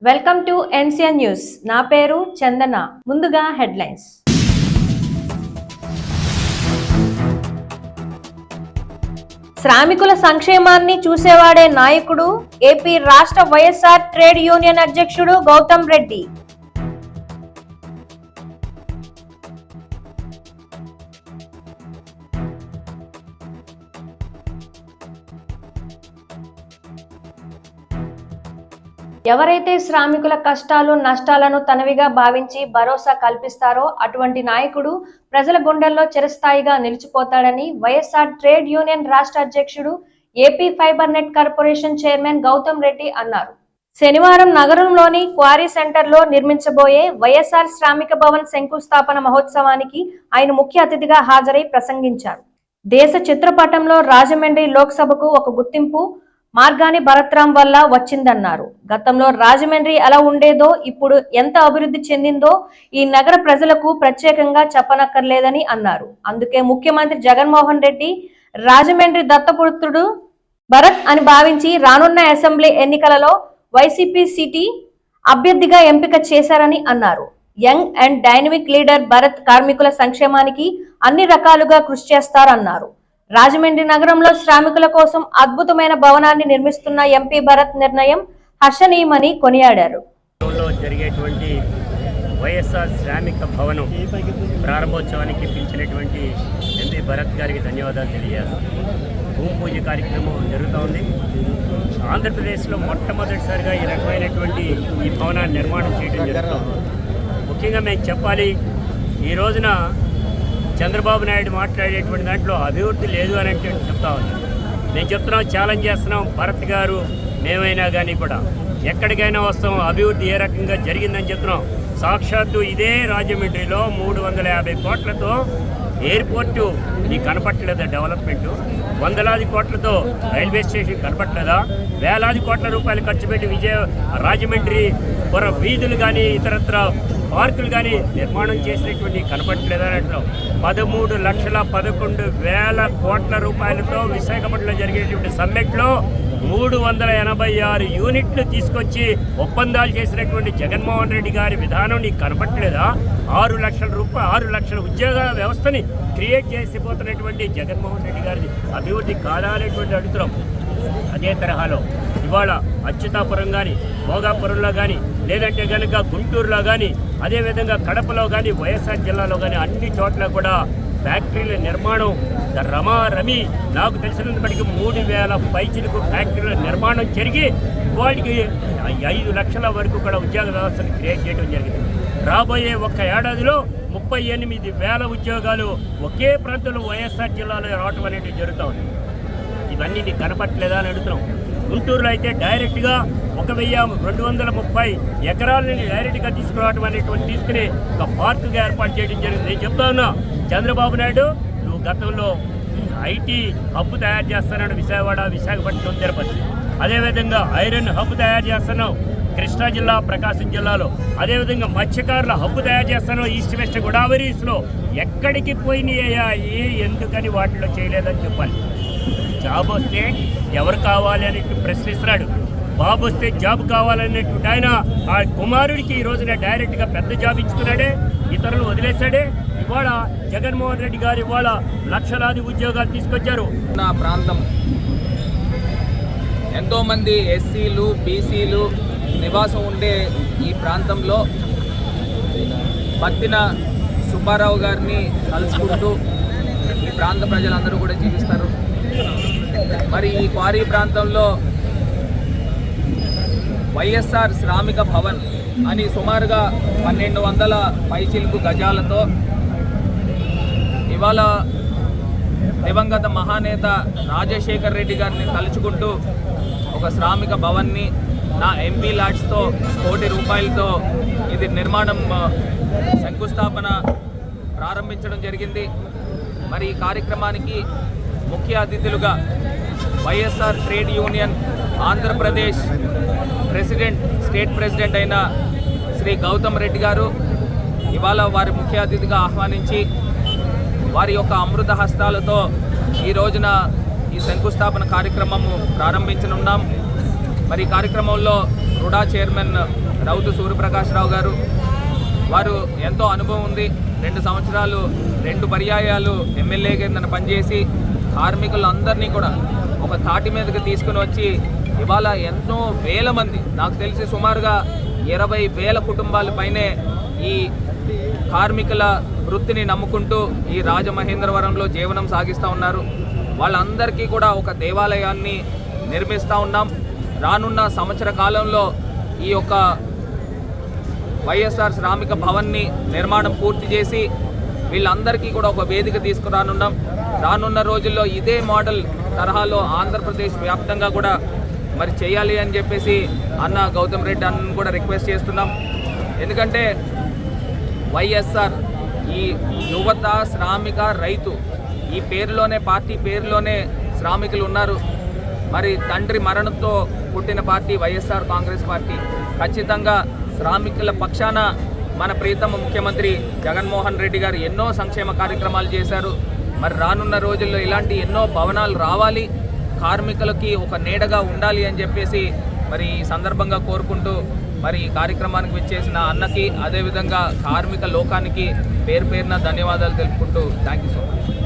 Welcome to NCN news. నా పేరు చందన. ముందుగా హెడ్లైన్స్. శ్రామికుల సంక్షేమాన్ని చూసేవాడే నాయకుడు. ఏపీ రాష్ట్ర వైఎస్ఆర్ ట్రేడ్ యూనియన్ అధ్యక్షుడు గౌతమ్ రెడ్డి. ఎవరైతే శ్రామికుల కష్టాలు నష్టాలను తనవిగా భావించి భరోసా కల్పిస్తారో అటువంటి నాయకుడు ప్రజల గుండెల్లో చిరస్థాయిగా నిలిచిపోతాడని వైఎస్ఆర్ ట్రేడ్ యూనియన్ రాష్ట్ర అధ్యక్షుడు, AP fibre net corporation chairman Gautam Reddy అన్నారు. శనివారం నగరంలోని క్వారీ సెంటర్లో నిర్మించబోయే వైఎస్ఆర్ శ్రామిక భవన్ శంకుస్థాపన మహోత్సవానికి ఆయన ముఖ్య అతిథిగా హాజరై ప్రసంగించారు. దేశ చిత్రపటంలో రాజమండ్రి లోక్సభకు ఒక గుర్తింపు మార్గాని భరత్రాం వల్ల వచ్చిందన్నారు. గతంలో రాజమండ్రి ఎలా ఉండేదో, ఇప్పుడు ఎంత అభివృద్ధి చెందిందో ఈ నగర ప్రజలకు ప్రత్యేకంగా చెప్పనక్కర్లేదని అన్నారు. అందుకే ముఖ్యమంత్రి జగన్మోహన్ రెడ్డి రాజమండ్రి దత్తపుత్రుడు భరత్ అని భావించి రానున్న అసెంబ్లీ ఎన్నికలలో వైసీపీ సిటీ అభ్యర్థిగా ఎంపిక చేశారని అన్నారు. Young and dynamic leader Bharat కార్మికుల సంక్షేమానికి అన్ని రకాలుగా కృషి చేస్తారన్నారు. రాజమండ్రి నగరంలో శ్రామికుల కోసం అద్భుతమైన భవనాన్ని నిర్మిస్తున్న ఎంపీ భరత్ నిర్ణయం హర్షణీయమని కొనియాడారు. జరిగేటువంటి వైఎస్ఆర్ శ్రామిక భవనం ప్రారంభోత్సవానికి పిలిచినటువంటి ఎంపీ భరత్ గారికి ధన్యవాదాలు తెలియజేస్తాను. భూమి పూజ కార్యక్రమం జరుగుతోంది. ఆంధ్రప్రదేశ్లో మొట్టమొదటిసారిగా ఈ రకమైనటువంటి ఈ భవనాన్ని నిర్మాణం చేయడం జరుగుతుంది. ముఖ్యంగా మేము చెప్పాలి, ఈ రోజున చంద్రబాబు నాయుడు మాట్లాడేటువంటి దాంట్లో అభివృద్ధి లేదు అని అంటే చెప్తా ఉన్నాం. నేను చెప్తున్నాం, ఛాలెంజ్ చేస్తున్నాం. భరత్ గారు మేమైనా కానీ కూడా ఎక్కడికైనా వస్తాం, అభివృద్ధి ఏ రకంగా జరిగిందని చెప్తున్నాం. సాక్షాత్తు ఇదే రాజమండ్రిలో 350 కోట్లతో ఎయిర్పోర్టు నీకు కనపట్టలేదా? డెవలప్మెంటు వందలాది కోట్లతో రైల్వే స్టేషన్ కనపట్టలేదా? వేలాది కోట్ల రూపాయలు ఖర్చు పెట్టి రాజమండ్రి వీధులు కానీ ఇతరత్ర పార్కులు కానీ నిర్మాణం చేసినటువంటి కనపట్టలేదని అంటున్నాం. 13,11,000 కోట్ల రూపాయలతో విశాఖపట్నంలో జరిగేటువంటి సమ్మిట్లో 386 యూనిట్లు తీసుకొచ్చి ఒప్పందాలు చేసినటువంటి జగన్మోహన్ రెడ్డి గారి విధానం నీకు కనపట్టలేదా? 6 లక్షల ఉద్యోగ వ్యవస్థని క్రియేట్ చేసిపోతున్నటువంటి జగన్మోహన్ రెడ్డి గారిని అభివృద్ధి కాదా అనేటువంటి అడుగుతున్నాం. అదే తరహాలో ఇవాళ అచ్యుతాపురం కానీ, భోగాపురంలో కానీ, లేదంటే కనుక గుంటూరులో కానీ, అదేవిధంగా కడపలో కానీ, వైఎస్ఆర్ జిల్లాలో కానీ అన్ని చోట్ల కూడా ఫ్యాక్టరీల నిర్మాణం రమారమి. నాకు తెలిసినంత బట్టి 3,000 పైచిలకు ఫ్యాక్టరీల నిర్మాణం జరిగి వాటికి 5 లక్షల వరకు కూడా ఉద్యోగ వ్యవస్థను క్రియేట్ చేయడం జరిగింది. రాబోయే ఒక్క ఏడాదిలో 38,000 ఉద్యోగాలు ఒకే ప్రాంతంలో వైఎస్ఆర్ జిల్లాలో రావటం అనేది జరుగుతూ ఉంది. ఇవన్నీ నీకు కనపట్టలేదా అని అడుగుతున్నాం. గుంటూరులో అయితే డైరెక్ట్గా 1,230 ఎకరాలని డైరెక్ట్గా తీసుకురావడం అనేటువంటి తీసుకుని ఒక పార్కుగా ఏర్పాటు చేయడం జరిగింది. నేను చెప్తా ఉన్నా, చంద్రబాబు నాయుడు నువ్వు గతంలో ఐటీ హబ్ తయారు చేస్తున్నాడు విశాఖపట్నం, తిరుపతి. అదేవిధంగా ఐరన్ హబ్ తయారు చేస్తున్నావు కృష్ణా జిల్లా, ప్రకాశం జిల్లాలో. అదేవిధంగా మత్స్యకారుల హబ్బు తయారు చేస్తాను ఈస్ట్ వెస్ట్ గోదావరీస్లో. ఎక్కడికి పోయినాయ్యా? ఎందుకని వాటిలో చేయలేదని చెప్పాలి. జాబ్ వస్తే ఎవరు కావాలి అని ప్రశ్నిస్తున్నాడు. బాబు వస్తే జాబ్ కావాలనేటువంటి ఆయన ఆ కుమారుడికి ఈ రోజున డైరెక్ట్గా పెద్ద జాబ్ ఇచ్చుకున్నాడే, ఇతరులు వదిలేశాడే. ఇవాళ జగన్మోహన్ రెడ్డి గారు ఇవాళ లక్షలాది ఉద్యోగాలు తీసుకొచ్చారు. నా ప్రాంతం ఎంతోమంది ఎస్సీలు, బీసీలు నివాసం ఉండే ఈ ప్రాంతంలో పత్తిన సుబ్బారావు గారిని కలుసుకుంటూ ఈ ప్రాంత ప్రజలందరూ కూడా జీవిస్తారు. మరి ఈ క్వారీ ప్రాంతంలో వైఎస్ఆర్ శ్రామిక భవన్ అని సుమారుగా 1,200 పైచిలుకు గజాలతో ఇవాళ దివంగత మహానేత రాజశేఖర్ రెడ్డి గారిని తలుచుకుంటూ ఒక శ్రామిక భవన్ని నా ఎంపీ లాడ్స్తో 1 కోటి రూపాయలతో ఇది నిర్మాణం శంకుస్థాపన ప్రారంభించడం జరిగింది. మరి ఈ కార్యక్రమానికి ముఖ్య అతిథులుగా YSR trade union Andhra Pradesh state president అయిన శ్రీ గౌతమ్ రెడ్డి గారు ఇవాళ వారి ముఖ్య అతిథిగా ఆహ్వానించి వారి యొక్క అమృత హస్తాలతో ఈ రోజున ఈ శంకుస్థాపన కార్యక్రమము ప్రారంభించనున్నాం. మరి కార్యక్రమంలో రుడా చైర్మన్ రౌతు సూర్యప్రకాశ్రావు గారు. వారు ఎంతో అనుభవం ఉంది. 2 సంవత్సరాలు 2 పర్యాయాలు ఎమ్మెల్యే కింద పనిచేసి కార్మికులందరినీ కూడా ఒక తాటి మీదకి తీసుకుని వచ్చి ఇవాళ ఎంతో వేల మంది, నాకు తెలిసి సుమారుగా 20,000 కుటుంబాల పైనే ఈ కార్మికుల వృత్తిని నమ్ముకుంటూ ఈ రాజమహేంద్రవరంలో జీవనం సాగిస్తూ ఉన్నారు. వాళ్ళందరికీ కూడా ఒక దేవాలయాన్ని నిర్మిస్తూ ఉన్నాం. రానున్న సంవత్సర కాలంలో ఈ యొక్క వైఎస్ఆర్ శ్రామిక భవన్ని నిర్మాణం పూర్తి చేసి వీళ్ళందరికీ కూడా ఒక వేదిక తీసుకురానున్నాం. రానున్న రోజుల్లో ఇదే మోడల్ తరహాలో ఆంధ్రప్రదేశ్ వ్యాప్తంగా కూడా మరి చేయాలి అని చెప్పేసి అన్న గౌతమ్ రెడ్డి అన్నను కూడా రిక్వెస్ట్ చేస్తున్నాం. ఎందుకంటే వైఎస్ఆర్ ఈ యువత, శ్రామిక, రైతు ఈ పేరులోనే, పార్టీ పేరులోనే శ్రామికులు ఉన్నారు. మరి తండ్రి మరణంతో పుట్టిన పార్టీ వైఎస్ఆర్ కాంగ్రెస్ పార్టీ. ఖచ్చితంగా శ్రామికుల పక్షాన మన ప్రీతమ ముఖ్యమంత్రి జగన్మోహన్ రెడ్డి గారు ఎన్నో సంక్షేమ కార్యక్రమాలు చేశారు. మరి రానున్న రోజుల్లో ఇలాంటి ఎన్నో భవనాలు రావాలి, కార్మికులకి ఒక నీడగా ఉండాలి అని చెప్పేసి మరి ఈ సందర్భంగా కోరుకుంటూ మరి ఈ కార్యక్రమానికి విచ్చేసిన అన్నకి, అదేవిధంగా కార్మిక లోకానికి పేరు పేరున ధన్యవాదాలు తెలుపుకుంటూ థ్యాంక్ యూ సో మచ్.